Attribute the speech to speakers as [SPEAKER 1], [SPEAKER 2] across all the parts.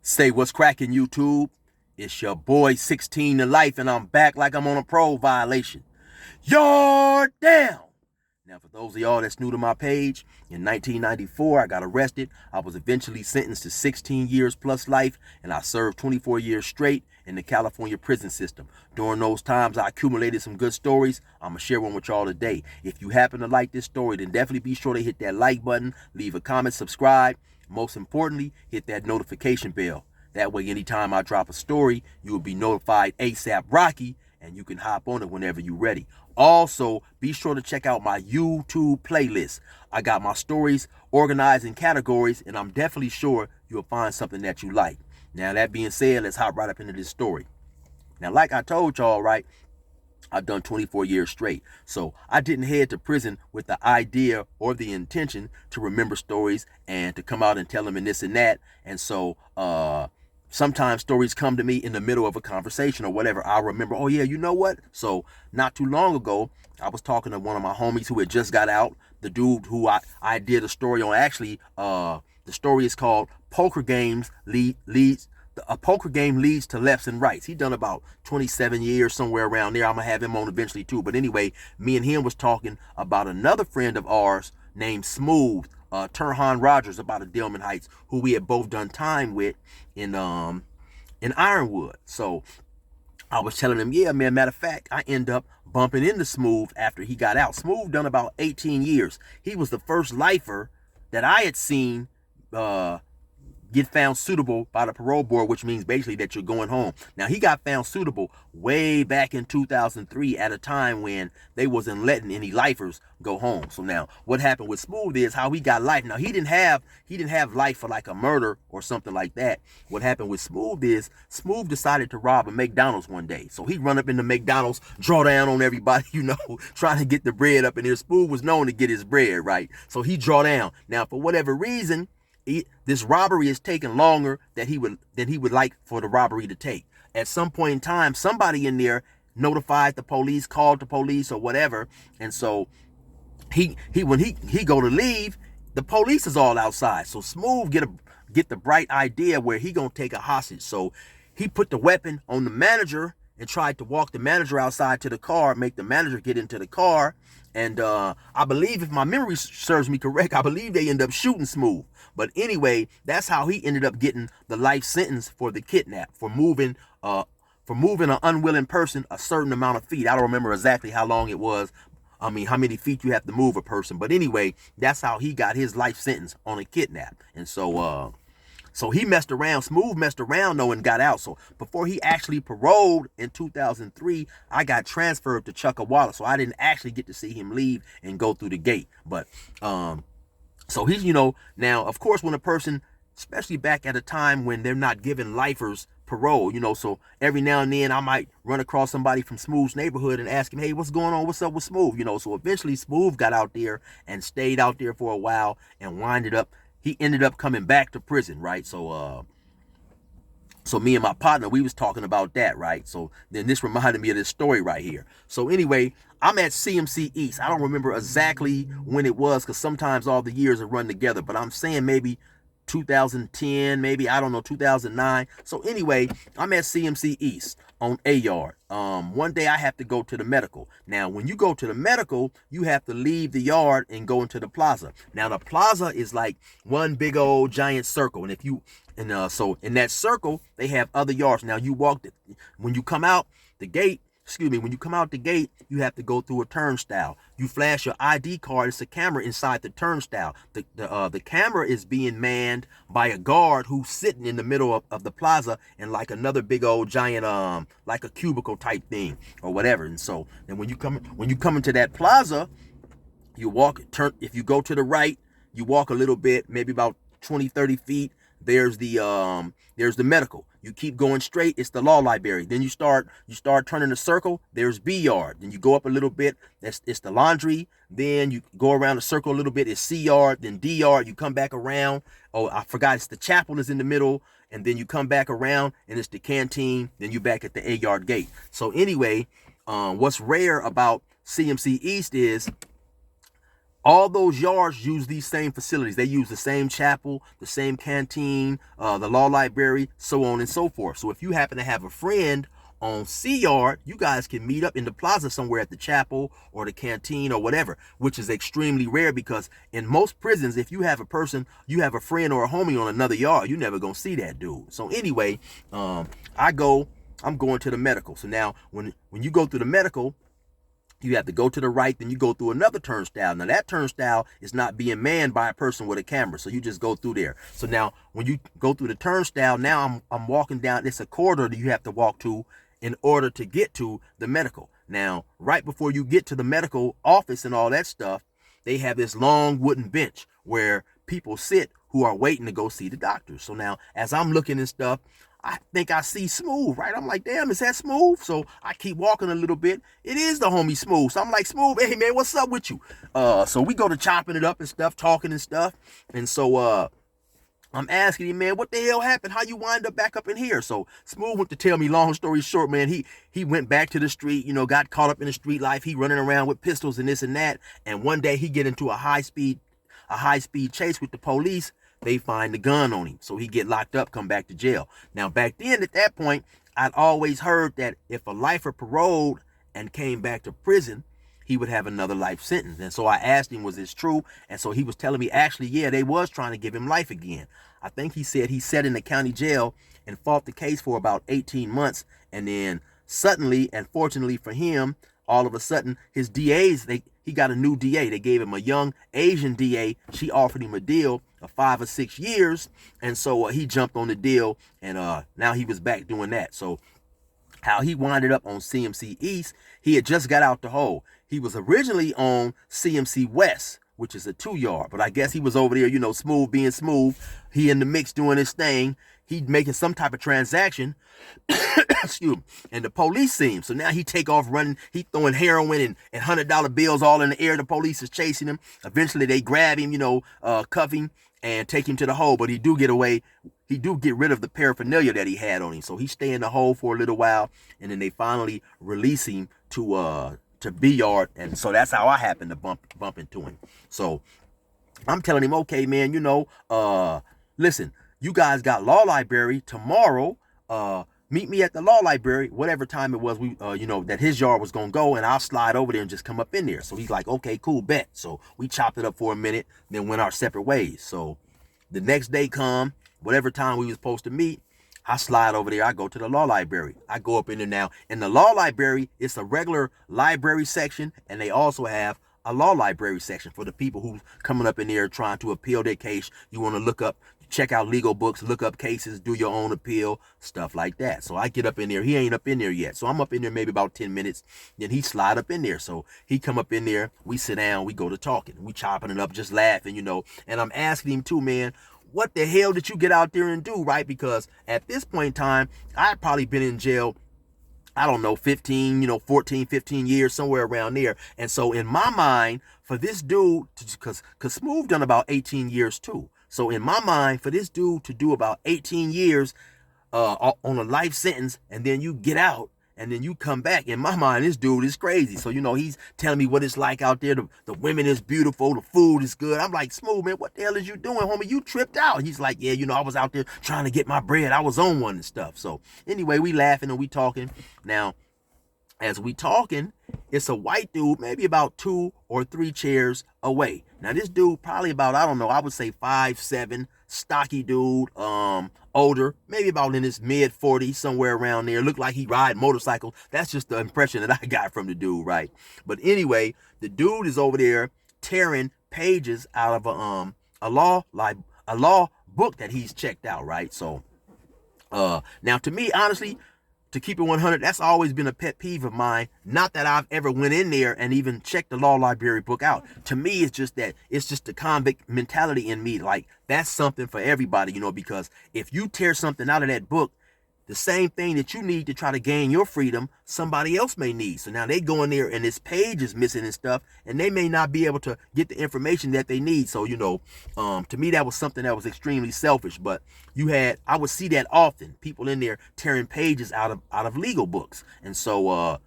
[SPEAKER 1] Say what's cracking, YouTube? It's your boy 16 to life, and I'm back like I'm on a parole violation. You're down! Now, for those of y'all that's new to my page, in 1994, I got arrested. I was eventually sentenced to 16 years plus life, and I served 24 years straight in the California prison system. During those times, I accumulated some good stories. I'm going to share one with y'all today. If you happen to like this story, then definitely be sure to hit that like button, leave a comment, subscribe. Most importantly, hit that notification bell. That way, anytime I drop a story, you will be notified ASAP Rocky, and you can hop on it whenever you're ready. Also, be sure to check out my YouTube playlist. I got my stories organized in categories, and I'm definitely sure you'll find something that you like. Now, that being said, let's hop right up into this story. Now, like I told y'all, right, I've done 24 years straight. So I didn't head to prison with the idea or the intention to remember stories and to come out and tell them and this and that. And so sometimes stories come to me in the middle of a conversation or whatever. I'll remember, oh yeah, you know what? So not too long ago, I was talking to one of my homies who had just got out. The dude who I did a story on. Actually, the story is called Poker Games Leads A poker game leads to lefts and rights. He done about 27 years, somewhere around there. I'm going to have him on eventually too. But anyway, me and him was talking about another friend of ours named Smooth, Turhan Rogers, about a Dillman Heights, who we had both done time with in Ironwood. So I was telling him, yeah, man, matter of fact, I end up bumping into Smooth after he got out. Smooth done about 18 years. He was the first lifer that I had seen get found suitable by the parole board, which means basically that you're going home. Now, he got found suitable way back in 2003 at a time when they wasn't letting any lifers go home. So now what happened with Smooth is how he got life. Now, he didn't have life for like a murder or something like that. What happened with Smooth is Smooth decided to rob a McDonald's one day. So he run up in the McDonald's, draw down on everybody, trying to get the bread up in there. Smooth was known to get his bread, right? So he draw down. Now, for whatever reason, this robbery is taking longer than he would like for the robbery to take. At some point in time, somebody in there notified the police, called the police or whatever, and so when he go to leave, the police is all outside. So Smooth get the bright idea where he gonna take a hostage. So he put the weapon on the manager and tried to walk the manager outside to the car, make the manager get into the car. And I believe, if my memory serves me correct, I believe they end up shooting Smooth. But anyway, that's how he ended up getting the life sentence for the kidnap, for moving an unwilling person a certain amount of feet. I don't remember exactly how long it was. I mean, how many feet you have to move a person. But anyway, that's how he got his life sentence on a kidnap. And so he messed around. Smooth messed around though and got out. So before he actually paroled in 2003, I got transferred to Chuckawalla. So I didn't actually get to see him leave and go through the gate. But so he's, now of course when a person, especially back at a time when they're not giving lifers parole, so every now and then I might run across somebody from Smooth's neighborhood and ask him, hey, what's going on? What's up with Smooth? So eventually Smooth got out there and stayed out there for a while and he ended up coming back to prison, right? So me and my partner, we was talking about that, right? So then this reminded me of this story right here. So anyway, I'm at CMC East. I don't remember exactly when it was because sometimes all the years are run together, but I'm saying maybe 2010, maybe, I don't know, 2009. So anyway, I'm at CMC East on A yard. One day I have to go to the medical. Now, when you go to the medical, you have to leave the yard and go into the plaza. Now, the plaza is like one big old giant circle. So in that circle, they have other yards. Now, when you come out the gate, when you come out the gate, you have to go through a turnstile. You flash your ID card. It's a camera inside the turnstile. The camera is being manned by a guard who's sitting in the middle of the plaza in like another big old giant, like a cubicle type thing or whatever. And so then when you come into that plaza, if you go to the right, you walk a little bit, maybe about 20-30 feet. There's the medical. You keep going straight, it's the law library. Then you start turning the circle, there's B yard. Then you go up a little bit, it's the laundry. Then you go around the circle a little bit, it's C yard, then D yard, you come back around. Oh, I forgot, it's the chapel is in the middle, and then you come back around and it's the canteen, then you back at the A yard gate. So anyway, what's rare about CMC East is All those yards use these same facilities. They use the same chapel, the same canteen, the law library, so on and so forth. So if you happen to have a friend on C Yard, you guys can meet up in the plaza somewhere at the chapel or the canteen or whatever, which is extremely rare because in most prisons, if you have a person, you have a friend or a homie on another yard, you're never gonna see that dude. So anyway, I'm going to the medical. So now when you go through the medical, you have to go to the right, then you go through another turnstile. Now that turnstile is not being manned by a person with a camera, so you just go through there. So now when you go through the turnstile, now I'm walking down. It's a corridor that you have to walk to in order to get to the medical. Now, right before you get to the medical office and all that stuff, they have this long wooden bench where people sit who are waiting to go see the doctor. So now, as I'm looking and stuff, I think I see Smooth, right? I'm like, damn, is that Smooth? So I keep walking a little bit. It is the homie Smooth. So I'm like, Smooth, hey man, what's up with you? So we go to chopping it up and stuff, talking and stuff. And so I'm asking him, man, what the hell happened? How you wind up back up in here? So Smooth went to tell me, long story short, man, he went back to the street, got caught up in the street life. He running around with pistols and this and that. And one day he get into a high speed chase with the police. They find the gun on him. So he get locked up, come back to jail. Now, back then, at that point, I'd always heard that if a lifer paroled and came back to prison, he would have another life sentence. And so I asked him, was this true? And so he was telling me, actually, yeah, they was trying to give him life again. I think he said he sat in the county jail and fought the case for about 18 months. And then suddenly, and fortunately for him, all of a sudden, his DAs, he got a new DA. They gave him a young Asian DA. She offered him a deal of 5 or 6 years. And so he jumped on the deal, and now he was back doing that. So how he winded up on CMC East, he had just got out the hole. He was originally on CMC West, which is a 2-yard. But I guess he was over there, Smooth being Smooth. He in the mix doing his thing. He'd making some type of transaction. Excuse me. And the police see him. So now he take off running. He throwing heroin and $100 bills all in the air. The police is chasing him. Eventually they grab him, cuff him and take him to the hole. But he do get away. He do get rid of the paraphernalia that he had on him. So he stay in the hole for a little while. And then they finally release him to B Yard. And so that's how I happened to bump into him. So I'm telling him, okay, man, listen, you guys got law library tomorrow. Meet me at the law library, whatever time it was, that his yard was going to go, and I'll slide over there and just come up in there. So he's like, okay, cool, bet. So we chopped it up for a minute, then went our separate ways. So the next day come, whatever time we was supposed to meet, I slide over there. I go to the law library. I go up in there now. In the law library, it's a regular library section, and they also have a law library section for the people who's coming up in there trying to appeal their case. You want to check out legal books, look up cases, do your own appeal, stuff like that. So I get up in there. He ain't up in there yet. So I'm up in there maybe about 10 minutes. Then he slide up in there. So he come up in there. We sit down. We go to talking. We chopping it up, just laughing, And I'm asking him too, man, what the hell did you get out there and do, right? Because at this point in time, I'd probably been in jail, I don't know, 14, 15 years, somewhere around there. And so in my mind, for this dude, because Smooth done about 18 years too. So in my mind, for this dude to do about 18 years on a life sentence, and then you get out, and then you come back, in my mind, this dude is crazy. So, he's telling me what it's like out there. The women is beautiful. The food is good. I'm like, Smooth, man, what the hell is you doing, homie? You tripped out. He's like, yeah, I was out there trying to get my bread. I was on one and stuff. So anyway, we laughing and we talking. Now, as we talking, it's a white dude, maybe about 2 or 3 chairs away. Now, this dude probably about, I don't know, I would say 5'7", stocky dude, older, maybe about in his mid-40s, somewhere around there. Looked like he ride motorcycles. That's just the impression that I got from the dude, right? But anyway, the dude is over there tearing pages out of a law book that he's checked out, right? So, now to me, honestly, to keep it 100, that's always been a pet peeve of mine. Not that I've ever went in there and even checked the law library book out. To me, it's just the convict mentality in me. Like, that's something for everybody, because if you tear something out of that book, the same thing that you need to try to gain your freedom, somebody else may need. So now they go in there and this page is missing and stuff, and they may not be able to get the information that they need. So, to me, that was something that was extremely selfish. But I would see that often, people in there tearing pages out of legal books. And so,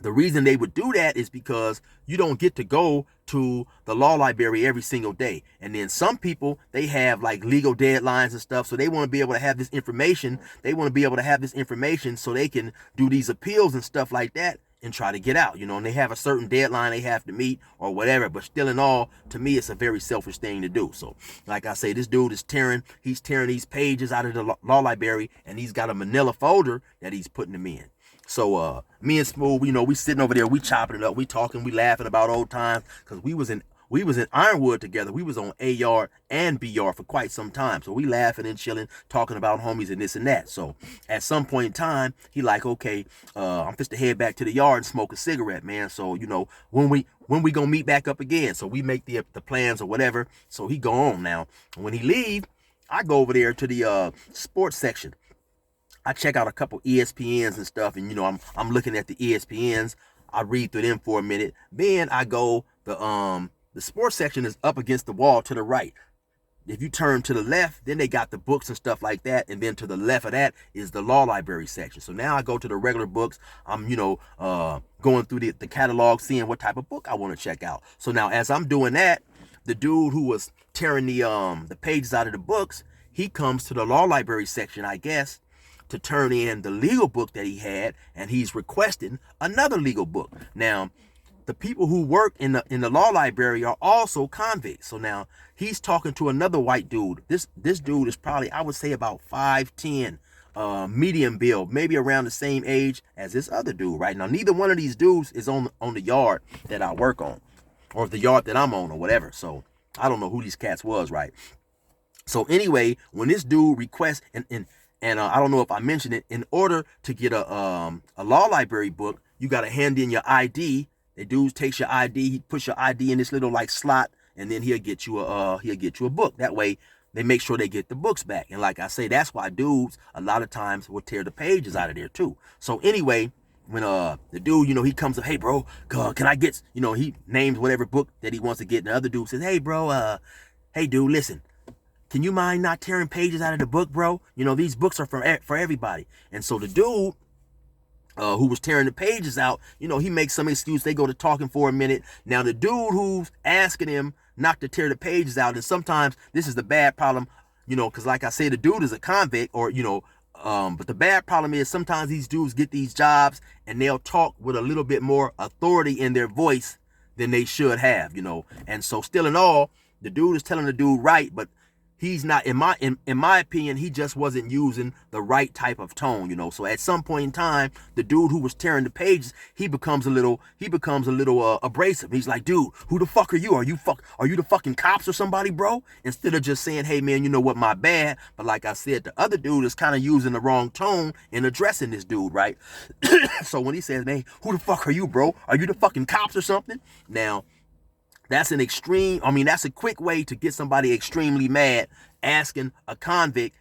[SPEAKER 1] The reason they would do that is because you don't get to go to the law library every single day. And then some people, they have like legal deadlines and stuff. So they want to be able to have this information. They want to be able to have this information so they can do these appeals and stuff like that and try to get out, and they have a certain deadline they have to meet or whatever. But still in all, to me, it's a very selfish thing to do. So like I say, this dude is he's tearing these pages out of the law library, and he's got a manila folder that he's putting them in. So me and Smooth, we sitting over there, we chopping it up, we talking, we laughing about old times, because we was in Ironwood together. We was on A yard and B yard for quite some time. So we laughing and chilling, talking about homies and this and that. So at some point in time, he like, okay, I'm just to head back to the yard and smoke a cigarette, man. So when we gonna meet back up again? So we make the plans or whatever. So he go on now. When he leave, I go over there to the sports section. I check out a couple ESPNs and stuff, and I'm looking at the ESPNs. I read through them for a minute. Then I go, the sports section is up against the wall to the right. If you turn to the left, then they got the books and stuff like that, and then to the left of that is the law library section. So now I go to the regular books. I'm going through the catalog, seeing what type of book I want to check out. So now as I'm doing that, the dude who was tearing the pages out of the books, he comes to the law library section, I guess, to turn in the legal book that he had, and he's requesting another legal book. Now, the people who work in the law library are also convicts. So now he's talking to another white dude. This dude is probably, I would say, about 5'10", medium build, maybe around the same age as this other dude. Right now, neither one of these dudes is on the yard that I work on, or the yard that I'm on, or whatever. So I don't know who these cats was, right? So anyway, when this dude requests and I don't know if I mentioned it, in order to get a law library book, you got to hand in your ID. The dude takes your ID, he puts your ID in this little like slot, and then he'll get you a book. That way, they make sure they get the books back. And like I say, that's why dudes a lot of times will tear the pages out of there too. So anyway, when the dude, he comes up, hey bro, can I get, he names whatever book that he wants to get, and the other dude says, hey bro, hey dude, listen. Can you mind not tearing pages out of the book, bro? These books are for everybody. And so the dude who was tearing the pages out, he makes some excuse. They go to talking for a minute. Now, the dude who's asking him not to tear the pages out, and sometimes this is the bad problem, because like I say, the dude is a convict, or, but the bad problem is sometimes these dudes get these jobs and they'll talk with a little bit more authority in their voice than they should have, And so still in all, the dude is telling the dude right, but he's not, in my opinion, he just wasn't using the right type of tone, So at some point in time, the dude who was tearing the pages, he becomes a little abrasive. He's like, dude, who the fuck are you? Are you the fucking cops or somebody, bro? Instead of just saying, hey man, you know what, my bad. But like I said, the other dude is kind of using the wrong tone in addressing this dude, right? So when he says, man, who the fuck are you, bro? Are you the fucking cops or something? Now, that's a quick way to get somebody extremely mad, asking a convict,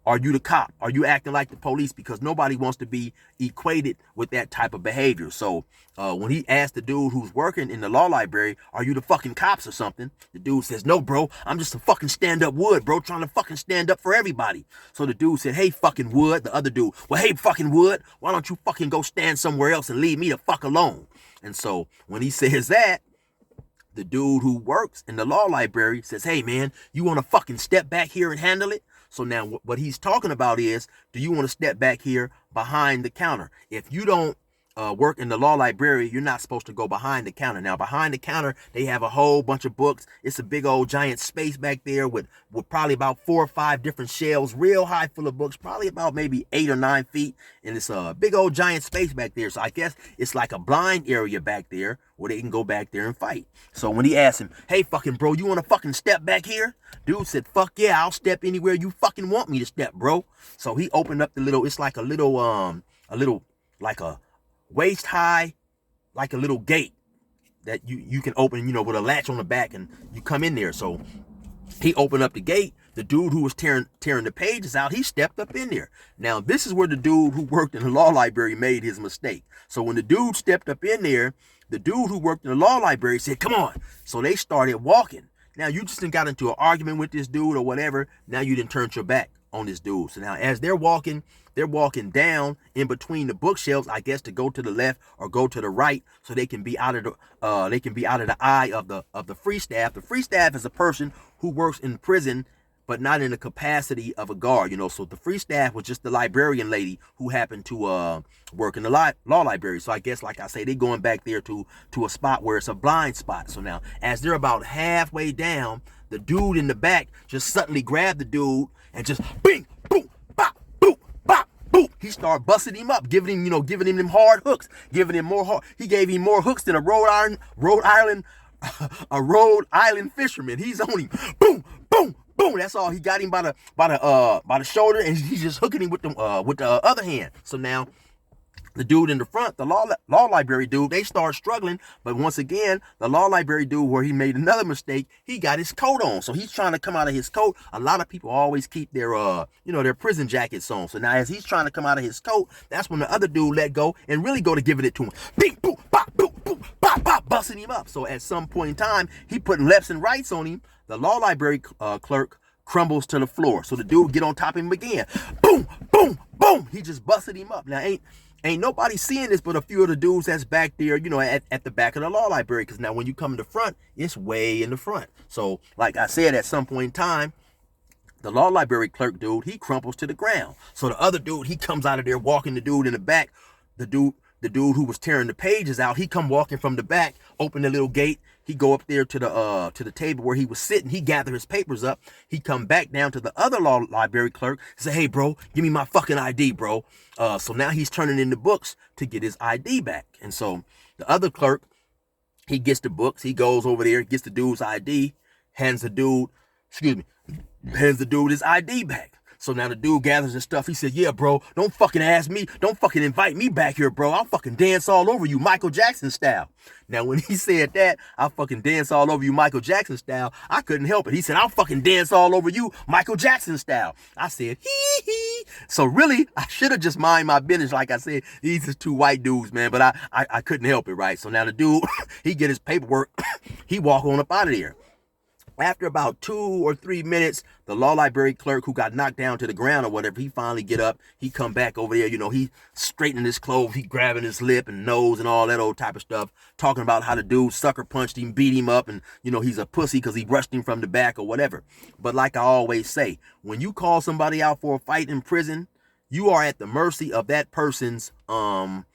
[SPEAKER 1] are you the cop? Are you acting like the police? Because nobody wants to be equated with that type of behavior. So when he asked the dude who's working in the law library, are you the fucking cops or something? The dude says, no, bro, I'm just a fucking stand-up Wood, bro, trying to fucking stand up for everybody. So the dude said, hey, fucking Wood. The other dude, well, hey, fucking Wood, why don't you fucking go stand somewhere else and leave me the fuck alone? And so when he says that, the dude who works in the law library says, hey man, you want to fucking step back here and handle it? So now what he's talking about is, do you want to step back here behind the counter? If you don't work in the law library, you're not supposed to go behind the counter. Now behind the counter, they have a whole bunch of books. It's a big old giant space back there with probably about 4 or 5 different shelves, real high full of books, probably about maybe 8 or 9 feet. And it's a big old giant space back there. So I guess it's like a blind area back there where they can go back there and fight. So when he asked him, hey fucking bro, you want to fucking step back here? Dude said, fuck yeah, I'll step anywhere you fucking want me to step, bro. So he opened up it's like a little waist high, like a little gate that you can open, with a latch on the back, and you come in there. So he opened up the gate. The dude who was tearing the pages out, he stepped up in there. Now, this is where the dude who worked in the law library made his mistake. So when the dude stepped up in there, the dude who worked in the law library said, come on. So they started walking. Now you just got into an argument with this dude or whatever. Now you didn't turn your back on this dude. So now as they're walking down in between the bookshelves, I guess, to go to the left or go to the right, so they can be out of the eye of the free staff. The free staff is a person who works in prison, but not in the capacity of a guard, So the free staff was just the librarian lady who happened to work in the law library. So I guess, like I say, they going back there to a spot where it's a blind spot. So now, as they're about halfway down, the dude in the back just suddenly grabbed the dude and just bing, boom, bop, boom, bop, boom. He started busting him up, giving him them hard hooks, giving him more hard. He gave him more hooks than a Rhode Island fisherman. He's on him, boom, boom. Boom! That's all. He got him by the shoulder, and he's just hooking him with the other hand. So now, the dude in the front, the law library dude, they start struggling. But once again, the law library dude, where he made another mistake, he got his coat on. So he's trying to come out of his coat. A lot of people always keep their their prison jackets on. So now, as he's trying to come out of his coat, that's when the other dude let go and really go to giving it to him. Bing, boom, bop, boom, boom, bop, bop, busting him up. So at some point in time, he putting lefts and rights on him. The law library clerk crumbles to the floor. So the dude get on top of him again. Boom, boom, boom. He just busted him up. Now, ain't nobody seeing this but a few of the dudes that's back there, at the back of the law library. Because now when you come in the front, it's way in the front. So, like I said, at some point in time, the law library clerk dude, he crumples to the ground. So the other dude, he comes out of there walking the dude in the back. The dude who was tearing the pages out, he come walking from the back, open the little gate. He go up there to the table where he was sitting. He gather his papers up. He come back down to the other law library clerk. Say, hey, bro, give me my fucking ID, bro. So now he's turning in the books to get his ID back. And so the other clerk, he gets the books. He goes over there, gets the dude's ID, hands the dude his ID back. So now the dude gathers his stuff. He said, yeah, bro, don't fucking ask me. Don't fucking invite me back here, bro. I'll fucking dance all over you, Michael Jackson style. Now, when he said that, I'll fucking dance all over you, Michael Jackson style, I couldn't help it. He said, I'll fucking dance all over you, Michael Jackson style. I said, hee hee. So really, I should have just mind my business. Like I said, these are two white dudes, man, but I couldn't help it, right? So now the dude, he get his paperwork. He walk on up out of there. After about 2 or 3 minutes, the law library clerk who got knocked down to the ground or whatever, he finally get up. He come back over there, he straightening his clothes. He grabbing his lip and nose and all that old type of stuff, talking about how the dude sucker punched him, beat him up, and, he's a pussy because he rushed him from the back or whatever. But like I always say, when you call somebody out for a fight in prison, you are at the mercy of that person's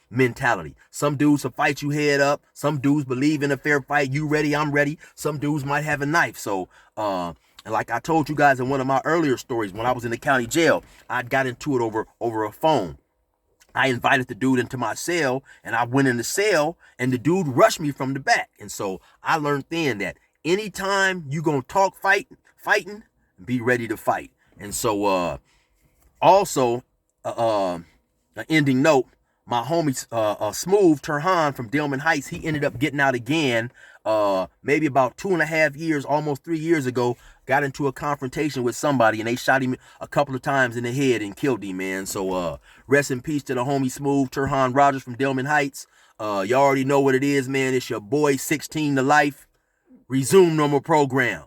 [SPEAKER 1] mentality. Some dudes will fight you head up. Some dudes believe in a fair fight. You ready? I'm ready. Some dudes might have a knife. So, and like I told you guys in one of my earlier stories, when I was in the county jail, I got into it over a phone. I invited the dude into my cell, and I went in the cell, and the dude rushed me from the back. And so I learned then that anytime you gonna talk fighting, be ready to fight. And so, also, an ending note. My homie, Smooth Turhan from Delman Heights, he ended up getting out again, maybe about 2.5 years, almost 3 years ago, got into a confrontation with somebody, and they shot him a couple of times in the head and killed him, man. So, rest in peace to the homie Smooth Turhan Rogers from Delman Heights. You already know what it is, man. It's your boy 16 to life. Resume normal program.